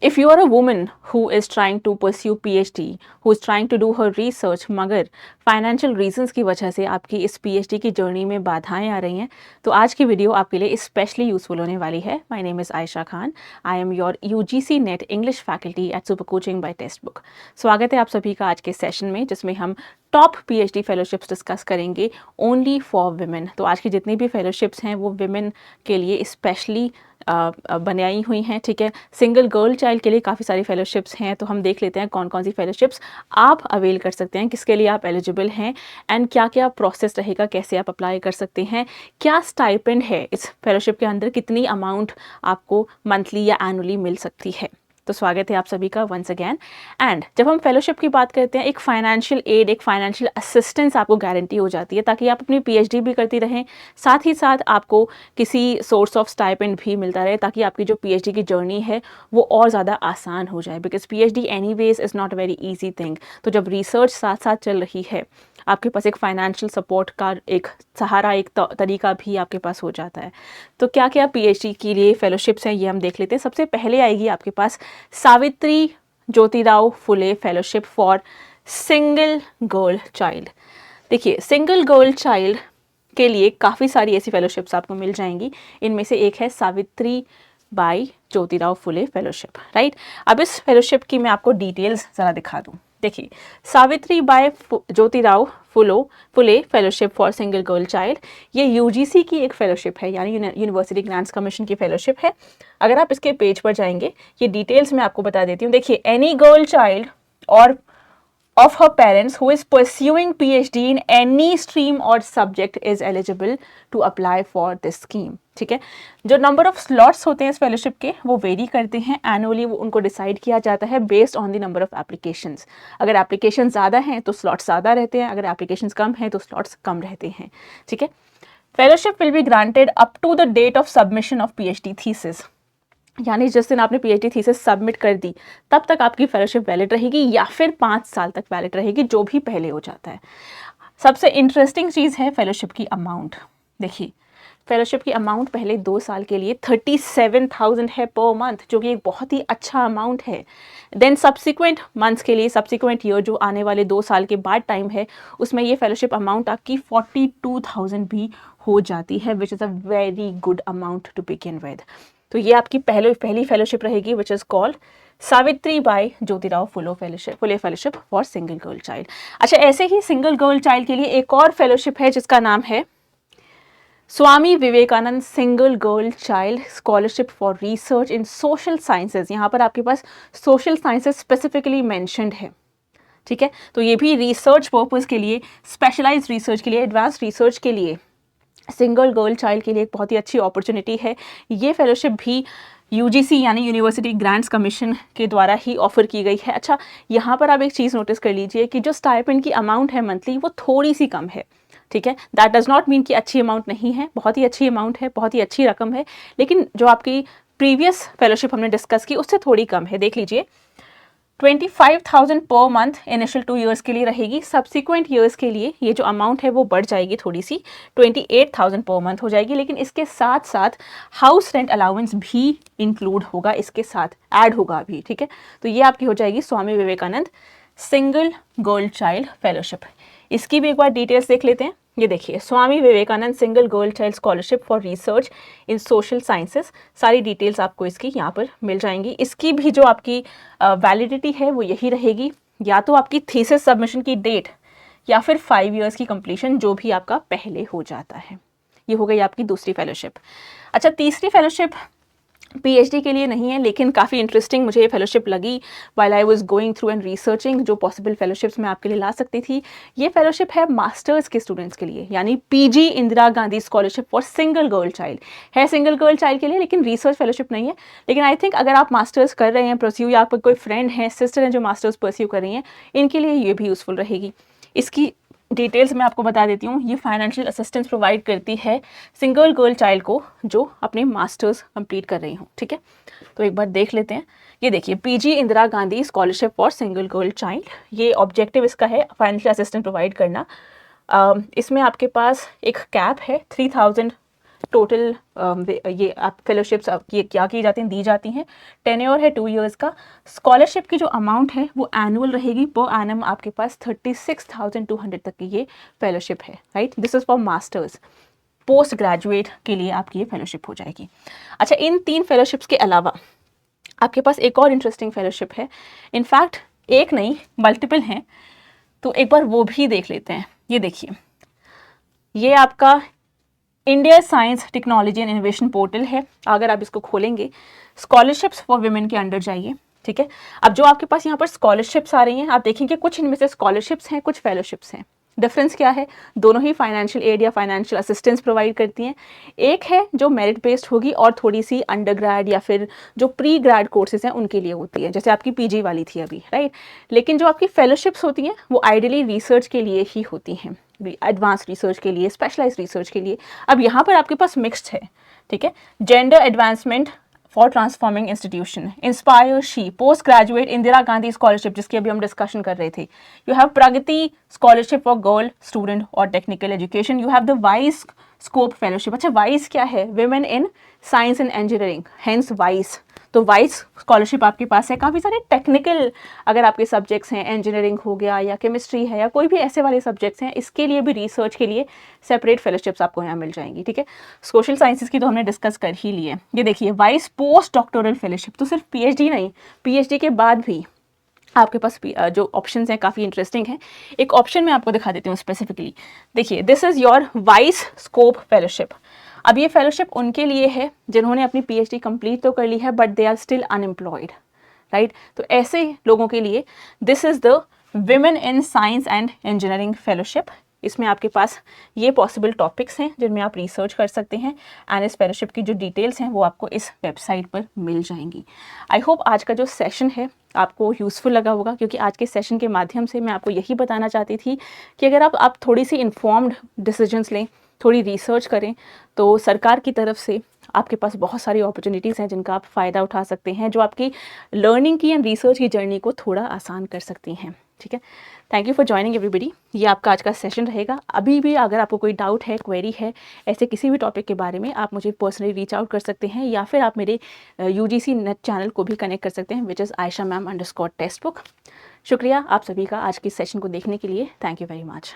If you are a woman who is trying to pursue PhD, who is trying to do her research, मगर financial reasons की वजह से आपकी इस PhD की जर्नी में बाधाएं आ रही हैं, तो आज की वीडियो आपके लिए स्पेशली यूजफुल होने वाली है। My name is Ayesha Khan. I am your UGC net English faculty at super coaching bye text book. स्वागत है आप सभी का आज के सेशन में, जिसमें हम टॉप PhD फेलोशिप्स डिस्कस करेंगे ओनली फॉर विमेन। तो आज की जितनी भी फेलोशिप्स हैं वो विमेन के लिए स्पेशली बनाई हुई हैं, ठीक है। सिंगल गर्ल चाइल्ड के लिए काफ़ी सारी फेलोशिप्स हैं, तो हम देख लेते हैं कौन कौन सी फेलोशिप्स आप अवेल कर सकते हैं, किसके लिए आप एलिजिबल हैं एंड क्या क्या प्रोसेस रहेगा, कैसे आप अप्लाई कर सकते हैं, क्या स्टाइपेंड है इस फेलोशिप के अंदर, कितनी अमाउंट आपको मंथली या एनुअली मिल सकती है। तो स्वागत है आप सभी का वंस अगेन। एंड जब हम फेलोशिप की बात करते हैं, एक फाइनेंशियल एड, एक फाइनेंशियल असिस्टेंस आपको गारंटी हो जाती है, ताकि आप अपनी PhD भी करती रहें, साथ ही साथ आपको किसी सोर्स ऑफ स्टाइपेंड भी मिलता रहे, ताकि आपकी जो PhD की जर्नी है वो और ज़्यादा आसान हो जाए। Because PhD anyways is not very easy thing. तो जब रिसर्च साथ साथ चल रही है, आपके पास एक फाइनेंशियल सपोर्ट का एक सहारा, एक तरीका भी आपके पास हो जाता है। तो क्या क्या PhD के लिए फेलोशिप्स हैं ये हम देख लेते हैं। सबसे पहले आएगी आपके पास Savitri Jyotirao Phule fellowship for single girl child. देखिए, सिंगल गर्ल चाइल्ड के लिए काफ़ी सारी ऐसी फेलोशिप्स आपको मिल जाएंगी। इनमें से एक है Savitri by Jyotirao Phule fellowship, right. अब इस फेलोशिप की मैं आपको डिटेल्स ज़रा दिखा दूँ। देखिए, Savitri by Jyotirao Phule fellowship for single girl child, ये UGC की एक फेलोशिप है, यानी यूनिवर्सिटी ग्रांट्स कमीशन की फेलोशिप है। अगर आप इसके पेज पर जाएंगे, ये डिटेल्स मैं आपको बता देती हूँ। देखिए, एनी गर्ल चाइल्ड और of her parents who is pursuing PhD in any stream or subject is eligible to apply for this scheme, ठीक है। जो नंबर ऑफ स्लॉट्स होते हैं इस फेलोशिप के वो वेरी करते हैं, एनुअली वो उनको डिसाइड किया जाता है based on the number of applications. अगर एप्लीकेशन ज़्यादा हैं तो स्लॉट्स ज़्यादा रहते हैं, अगर एप्लीकेशंस कम हैं तो स्लॉट्स कम रहते हैं, ठीक है। Fellowship will be granted up to the date of submission of PhD thesis, यानी जिस दिन आपने PhD थीसिस सबमिट कर दी तब तक आपकी फेलोशिप वैलिड रहेगी, या फिर 5 साल तक वैलिड रहेगी, जो भी पहले हो जाता है। सबसे इंटरेस्टिंग चीज़ है फेलोशिप की अमाउंट। देखिए, फेलोशिप की अमाउंट पहले 2 साल के लिए 37,000 है पर मंथ, जो कि एक बहुत ही अच्छा अमाउंट है। देन सब्सिक्वेंट मंथ्स के लिए, सब्सिक्वेंट ईयर जो आने वाले 2 साल के बाद टाइम है, उसमें ये फेलोशिप अमाउंट आपकी 42,000 भी हो जाती है, which is a very good amount to begin with. तो ये आपकी पहली फेलोशिप रहेगी, which is called Savitribai Jyotirao Phule fellowship for single girl child. अच्छा, ऐसे ही सिंगल गर्ल चाइल्ड के लिए एक और फेलोशिप है जिसका नाम है Swami Vivekananda single girl child scholarship for research in social sciences. यहाँ पर आपके पास सोशल साइंसेज स्पेसिफिकली मैंशनड है, ठीक है। तो ये भी रिसर्च पर्पज़ के लिए, स्पेशलाइज्ड रिसर्च के लिए, एडवांस रिसर्च के लिए, सिंगल गर्ल चाइल्ड के लिए एक बहुत ही अच्छी अपॉर्चुनिटी है। ये फेलोशिप भी UGC यानी यूनिवर्सिटी ग्रांट्स कमीशन के द्वारा ही ऑफर की गई है। अच्छा, यहाँ पर आप एक चीज़ नोटिस कर लीजिए कि जो स्टाइपेंड की अमाउंट है मंथली, वो थोड़ी सी कम है, ठीक है। दैट डज नॉट मीन कि अच्छी अमाउंट नहीं है, बहुत ही अच्छी अमाउंट है, बहुत ही अच्छी रकम है, लेकिन जो आपकी प्रीवियस फेलोशिप हमने डिस्कस की उससे थोड़ी कम है। देख लीजिए, 25,000 पर मंथ इनिशियल 2 ईयर्स के लिए रहेगी। सब्सिक्वेंट ईयर्स के लिए ये जो अमाउंट है वो बढ़ जाएगी, थोड़ी सी 28,000 पर मंथ हो जाएगी, लेकिन इसके साथ साथ हाउस रेंट अलाउंस भी इंक्लूड होगा, इसके साथ ऐड होगा अभी, ठीक है। तो ये आपकी हो जाएगी Swami Vivekananda single girl child fellowship. इसकी भी एक बार डिटेल्स देख लेते हैं। ये देखिए, Swami Vivekananda single girl child scholarship for research in social sciences, सारी डिटेल्स आपको इसकी यहाँ पर मिल जाएंगी। इसकी भी जो आपकी वैलिडिटी है वो यही रहेगी, या तो आपकी थीसिस सबमिशन की डेट या फिर 5 ईयर्स की कंप्लीशन, जो भी आपका पहले हो जाता है। ये हो गई आपकी दूसरी फेलोशिप। अच्छा, तीसरी फेलोशिप PhD के लिए नहीं है, लेकिन काफ़ी इंटरेस्टिंग मुझे ये फेलोशिप लगी while I was going through and researching जो पॉसिबल फेलोशिप्स मैं आपके लिए ला सकती थी। ये फेलोशिप है मास्टर्स के स्टूडेंट्स के लिए, यानी PG Indira Gandhi scholarship for single girl child है, सिंगल गर्ल चाइल्ड के लिए, लेकिन रिसर्च फेलोशिप नहीं है। लेकिन आई थिंक अगर आप मास्टर्स कर रहे हैं परस्यू, या आपका कोई फ्रेंड है, सिस्टर हैं जो मास्टर्स परस्यू कर रही हैं, इनके लिए ये भी यूज़फुल रहेगी। इसकी डिटेल्स मैं आपको बता देती हूँ। ये फाइनेंशियल असिस्टेंस प्रोवाइड करती है सिंगल गर्ल चाइल्ड को जो अपने मास्टर्स कंप्लीट कर रही हूँ, ठीक है। तो एक बार देख लेते हैं। ये देखिए, PG Indira Gandhi scholarship for single girl child, ये ऑब्जेक्टिव इसका है फाइनेंशियल असिस्टेंस प्रोवाइड करना। इसमें आपके पास एक कैप है, 3,000 टोटल ये आप फेलोशिप्स ये क्या की जाती हैं, दी जाती हैं। टेन्योर है 2 इयर्स का। स्कॉलरशिप की जो अमाउंट है वो एनुअल रहेगी, पर एनम आपके पास 36,200 तक की ये फेलोशिप है, right. This is for masters. Post graduate के लिए आपकी ये फेलोशिप हो जाएगी। अच्छा, इन 3 फेलोशिप्स के अलावा आपके पास एक और इंटरेस्टिंग फेलोशिप है। इनफैक्ट एक नहीं, मल्टीपल हैं, तो एक बार वो भी देख लेते हैं। ये देखिए, ये आपका India science technology and innovation portal है। अगर आप इसको खोलेंगे, स्कॉलरशिप्स फॉर वुमेन के अंडर जाइए, ठीक है। अब जो आपके पास यहाँ पर स्कॉलरशिप्स आ रही हैं, आप देखेंगे कुछ इनमें से स्कॉलरशिप्स हैं, कुछ फेलोशिप्स हैं। डिफरेंस क्या है? दोनों ही फाइनेंशियल एड या फाइनेंशियल असिस्टेंस प्रोवाइड करती हैं। एक है जो मेरिट बेस्ड होगी और थोड़ी सी अंडर ग्रेड या फिर जो प्री ग्रेड कोर्सेज हैं उनके लिए होती है, जैसे आपकी पीजी वाली थी अभी, राइट। लेकिन जो आपकी फेलोशिप्स होती हैं वो आइडियली रिसर्च के लिए ही होती हैं, एडवांस रिसर्च के लिए, स्पेशलाइज रिसर्च के लिए। अब यहाँ पर आपके पास मिक्स्ड है, ठीक है। Gender advancement for transforming institution, inspire she, post graduate Indira Gandhi scholarship जिसकी अभी हम डिस्कशन कर रहे थे। You have Pragati scholarship for girl student और technical education. You have the वाइस स्कोप फेलोशिप। अच्छा, वाइस क्या है? Women in science and engineering, hence वाइस। तो वाइस स्कॉलरशिप आपके पास है। काफ़ी सारे टेक्निकल अगर आपके सब्जेक्ट्स हैं, इंजीनियरिंग हो गया या केमिस्ट्री है या कोई भी ऐसे वाले सब्जेक्ट्स हैं, इसके लिए भी रिसर्च के लिए सेपरेट फेलोशिप्स आपको यहाँ मिल जाएंगी, ठीक है। सोशल साइंसेज की तो हमने डिस्कस कर ही ली है। ये देखिए, वाइस पोस्ट डॉक्टोरल फेलोशिप, तो सिर्फ पीएचडी नहीं, पीएचडी के बाद भी आपके पास जो ऑप्शंस हैं काफ़ी इंटरेस्टिंग हैं। एक ऑप्शन मैं आपको दिखा देती हूँ स्पेसिफिकली। देखिए, this is your vice scope fellowship. अब ये फेलोशिप उनके लिए है जिन्होंने अपनी पीएचडी कंप्लीट तो कर ली है but they are still unemployed, right. तो ऐसे लोगों के लिए this is the women in science and engineering fellowship. इसमें आपके पास ये पॉसिबल टॉपिक्स हैं जिनमें आप रिसर्च कर सकते हैं, एंड इस फेलोशिप की जो डिटेल्स हैं वो आपको इस वेबसाइट पर मिल जाएंगी। आई होप आज का जो सेशन है आपको यूज़फुल लगा होगा, क्योंकि आज के सेशन के माध्यम से मैं आपको यही बताना चाहती थी कि अगर आप थोड़ी सी इन्फॉर्म्ड डिसीजंस लें, थोड़ी रिसर्च करें, तो सरकार की तरफ से आपके पास बहुत सारी अपॉर्चुनिटीज़ हैं जिनका आप फ़ायदा उठा सकते हैं, जो आपकी लर्निंग की एंड रिसर्च की जर्नी को थोड़ा आसान कर सकती हैं, ठीक है। Thank you for joining everybody. ये आपका आज का सेशन रहेगा। अभी भी अगर आपको कोई डाउट है, क्वेरी है ऐसे किसी भी टॉपिक के बारे में, आप मुझे पर्सनली रीच आउट कर सकते हैं, या फिर आप मेरे UGC नेट चैनल को भी कनेक्ट कर सकते हैं, विच इज़ aishamam_textbook। शुक्रिया आप सभी का आज की सेशन को देखने के लिए। Thank you very much.